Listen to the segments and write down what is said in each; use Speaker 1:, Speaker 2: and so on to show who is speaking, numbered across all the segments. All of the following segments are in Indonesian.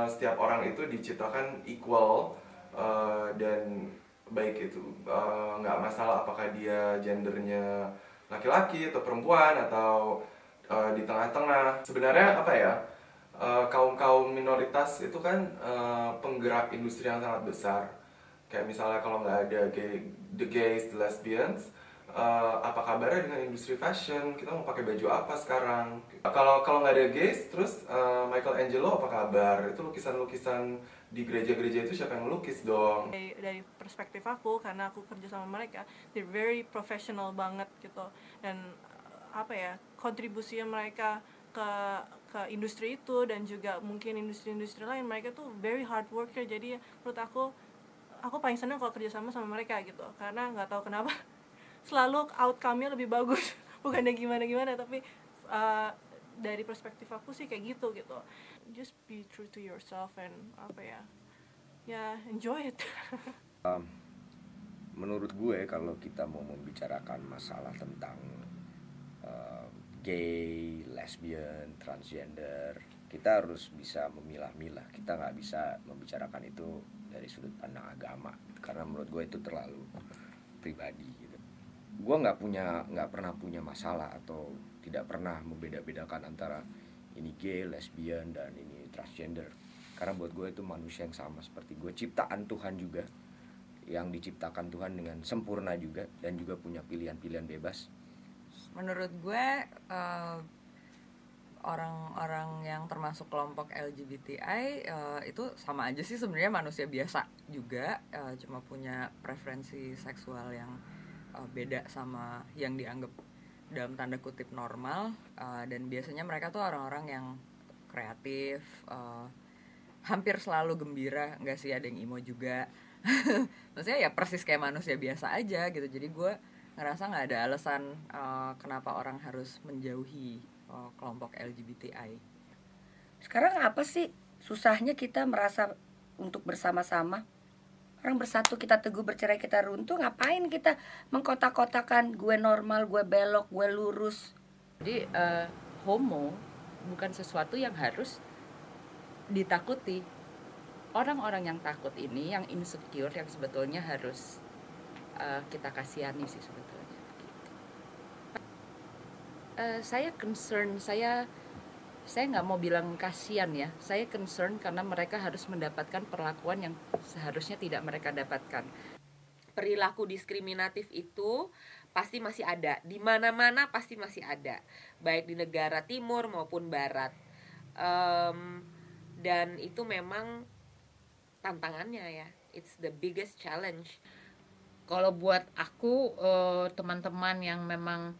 Speaker 1: setiap orang itu diciptakan equal, dan baik itu nggak masalah apakah dia gendernya laki-laki atau perempuan atau di tengah-tengah. Sebenarnya apa ya, kaum-kaum minoritas itu kan penggerak industri yang sangat besar. Kayak misalnya kalau nggak ada the gays, the lesbians, apa kabarnya dengan industri fashion? Kita mau pakai baju apa sekarang? Kalau nggak ada gays, terus Michelangelo apa kabar? Itu lukisan-lukisan di gereja-gereja itu siapa yang lukis dong?
Speaker 2: Dari perspektif aku, karena aku kerja sama mereka, they're very professional banget gitu. Dan apa ya, kontribusinya mereka ke industri itu dan juga mungkin industri-industri lain, mereka tuh very hard worker. Jadi menurut aku paling senang kalau kerja sama mereka gitu, karena nggak tahu kenapa selalu outcome-nya lebih bagus. Bukannya gimana-gimana, tapi dari perspektif aku sih kayak gitu. Just be true to yourself and apa ya enjoy it.
Speaker 3: Menurut gue kalau kita mau membicarakan masalah tentang gay, lesbian, transgender, kita harus bisa memilah-milah. Kita nggak bisa membicarakan itu dari sudut pandang agama, karena menurut gue itu terlalu pribadi gitu. Gue nggak pernah punya masalah atau tidak pernah membeda-bedakan antara ini gay, lesbian, dan ini transgender, karena buat gue itu manusia yang sama seperti gue, ciptaan Tuhan juga, yang diciptakan Tuhan dengan sempurna juga, dan juga punya pilihan-pilihan bebas.
Speaker 4: Menurut gue orang-orang yang termasuk kelompok LGBTI itu sama aja sih sebenarnya, manusia biasa juga, cuma punya preferensi seksual yang beda sama yang dianggap dalam tanda kutip normal, dan biasanya mereka tuh orang-orang yang kreatif, hampir selalu gembira, nggak sih, ada yang emo juga. Maksudnya ya persis kayak manusia biasa aja gitu. Jadi gue ngerasa nggak ada alasan kenapa orang harus menjauhi kelompok LGBTI.
Speaker 5: Sekarang apa sih susahnya kita merasa untuk bersama-sama? Orang bersatu kita teguh, bercerai kita runtuh. Ngapain kita mengkotak-kotakan gue normal, gue belok, gue lurus?
Speaker 6: Jadi homo bukan sesuatu yang harus ditakuti. Orang-orang yang takut ini, yang insecure, yang sebetulnya harus kita kasihani sih sebetulnya. Saya concern, saya nggak mau bilang kasihan ya. Saya concern karena mereka harus mendapatkan perlakuan yang seharusnya tidak mereka dapatkan.
Speaker 7: Perilaku diskriminatif itu pasti masih ada, di mana-mana pasti masih ada, baik di negara timur maupun barat. Dan itu memang tantangannya ya, it's the biggest challenge.
Speaker 8: Kalau buat aku, teman-teman yang memang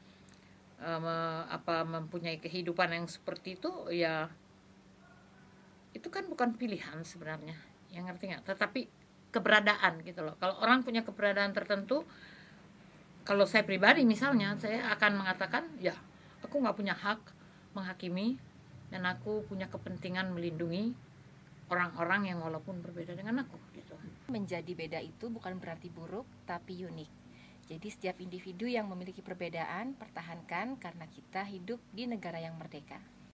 Speaker 8: mempunyai kehidupan yang seperti itu, ya itu kan bukan pilihan sebenarnya, yang ngerti nggak? Tetapi keberadaan gitu loh. Kalau orang punya keberadaan tertentu, kalau saya pribadi misalnya, saya akan mengatakan ya aku nggak punya hak menghakimi, dan aku punya kepentingan melindungi orang-orang yang walaupun berbeda dengan aku gitu.
Speaker 9: Menjadi beda itu bukan berarti buruk, tapi unik. Jadi setiap individu yang memiliki perbedaan, pertahankan, karena kita hidup di negara yang merdeka.